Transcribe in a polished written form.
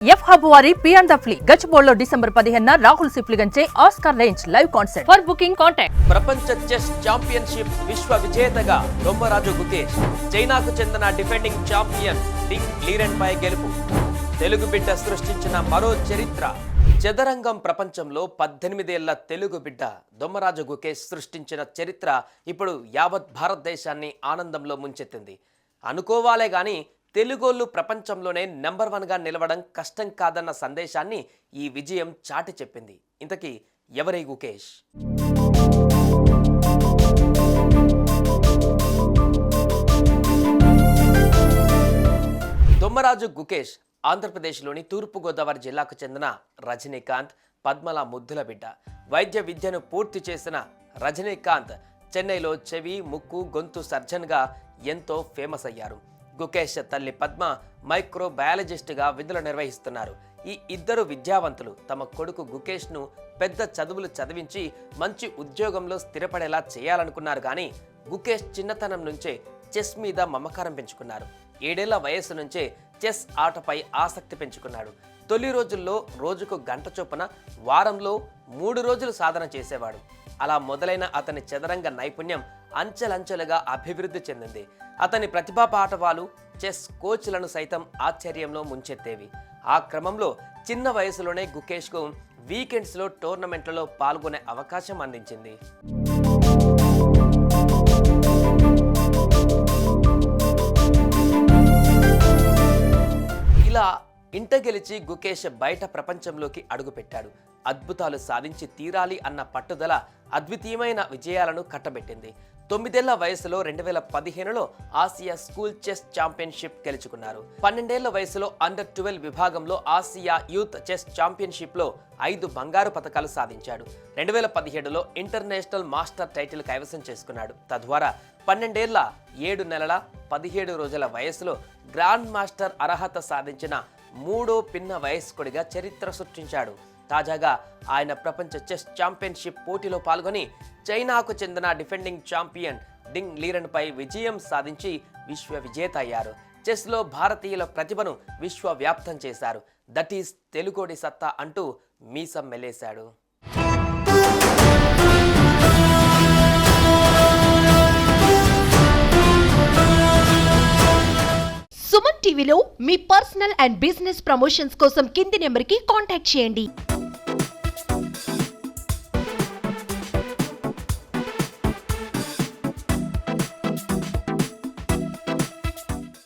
F hub వారి పియాన్ ద ఫ్లీ గచ్చిబౌలిలో డిసెంబర్ 15న రాహుల్ సిప్లిగంచే Oscar range live concert. For booking contact. ప్రపంచ చెస్ ఛాంపియన్షిప్ విశ్వ విజేతగా దొమ్మరాజు గుకేష్, చైనాకు చెందిన డిఫెండింగ్ ఛాంపియన్ డింగ్ లీరెన్ పై గెలుపు. తెలుగు బిడ్డ సృష్టించిన మరో చరిత్ర. చదరంగం ప్రపంచంలో 18 ఏళ్ల తెలుగు బిడ్డ దొమ్మరాజు గుకేష్ సృష్టించిన చరిత్ర ఇప్పుడు యావత్ భారతదేశాన్ని ఆనందంలో ముంచెత్తింది. అనుకోవాలే గాని తెలుగోళ్ళు ప్రపంచంలోనే నెంబర్ 1గా నిలవడం కష్టం కాదన్న సందేశాన్ని ఈ విజయం చాటి చెప్పింది. ఇంతకీ ఎవరై గుకేష్? దొమ్మరాజు గుకేష్ ఆంధ్రప్రదేశ్లోని తూర్పుగోదావరి జిల్లాకు చెందిన రజనీకాంత్, పద్మల ముద్దుల బిడ్డ. వైద్య విద్యను పూర్తి చేసిన రజనీకాంత్ చెన్నైలో చెవి, ముక్కు, గొంతు సర్జన్గా ఎంతో ఫేమస్ అయ్యారు. గుకేష్ తల్లి పద్మ మైక్రోబయాలజిస్ట్గా విధులు నిర్వహిస్తున్నారు. ఈ ఇద్దరు విద్యావంతులు తమ కొడుకు గుకేష్ను పెద్ద చదువులు చదివించి మంచి ఉద్యోగంలో స్థిరపడేలా చేయాలనుకున్నారు. కానీ గుకేష్ చిన్నతనం నుంచే చెస్ మీద మమకారం పెంచుకున్నారు. 7 ఏళ్ల వయస్సు నుంచే చెస్ ఆటపై ఆసక్తి పెంచుకున్నాడు. తొలి రోజుల్లో రోజుకు గంట చొప్పున వారంలో 3 రోజులు సాధన చేసేవాడు. అలా మొదలైన అతని చదరంగ నైపుణ్యం అంచెలంచెలుగా అభివృద్ధి చెందింది. అతని ప్రతిభా పాఠవాలు చెస్ కోచ్లను సైతం ఆశ్చర్యంలో ముంచెత్తేవి. ఆ క్రమంలో చిన్న వయసులోనే గుకేష్కు వీకెండ్స్లో టోర్నమెంట్లలో పాల్గొనే అవకాశం అందించింది. ఇలా ఇంట గెలిచి గుకేష్ బయట ప్రపంచంలోకి అడుగుపెట్టాడు. అద్భుతాలు సాధించి తీరాలి అన్న పట్టుదల అద్వితీయమైన విజయాలను కట్టబెట్టింది. 9 ఏళ్ల వయసులో 2015లో ఆసియా స్కూల్ చెస్ ఛాంపియన్షిప్ గెలుచుకున్నారు. 12 ఏళ్ల వయసులో అండర్ 12 విభాగంలో ఆసియా యూత్ చెస్ ఛాంపియన్షిప్లో 5 బంగారు పతకాలు సాధించాడు. 2017లో ఇంటర్నేషనల్ మాస్టర్ టైటిల్ కైవసం చేసుకున్నాడు. తద్వారా 12 ఏళ్ల 7 నెలల 17 రోజుల వయసులో గ్రాండ్ మాస్టర్ అర్హత సాధించిన 3వ పిన్న వయస్కుడిగా చరిత్ర సృష్టించాడు. తాజాగా ఆయన ప్రపంచ చెస్ ఛాంపియన్షిప్ పోటీలో పాల్గొని చైనాకు చెందిన డిఫెండింగ్ ఛాంపియన్ డింగ్ లీరెన్ పై విజయం సాధించి విశ్వ విజేత అయ్యారు. చెస్లో భారతీయుల ప్రతిభను విశ్వవ్యాప్తం చేశారు. దట్ ఈస్ తెలుగోడి సత్తా అంటూ మీసం మెలేశాడు. సుమన్ టీవీలో మీ పర్సనల్ అండ్ బిజినెస్ ప్రమోషన్స్ కోసం కింది నెంబర్కి కాంటాక్ట్ చేయండి.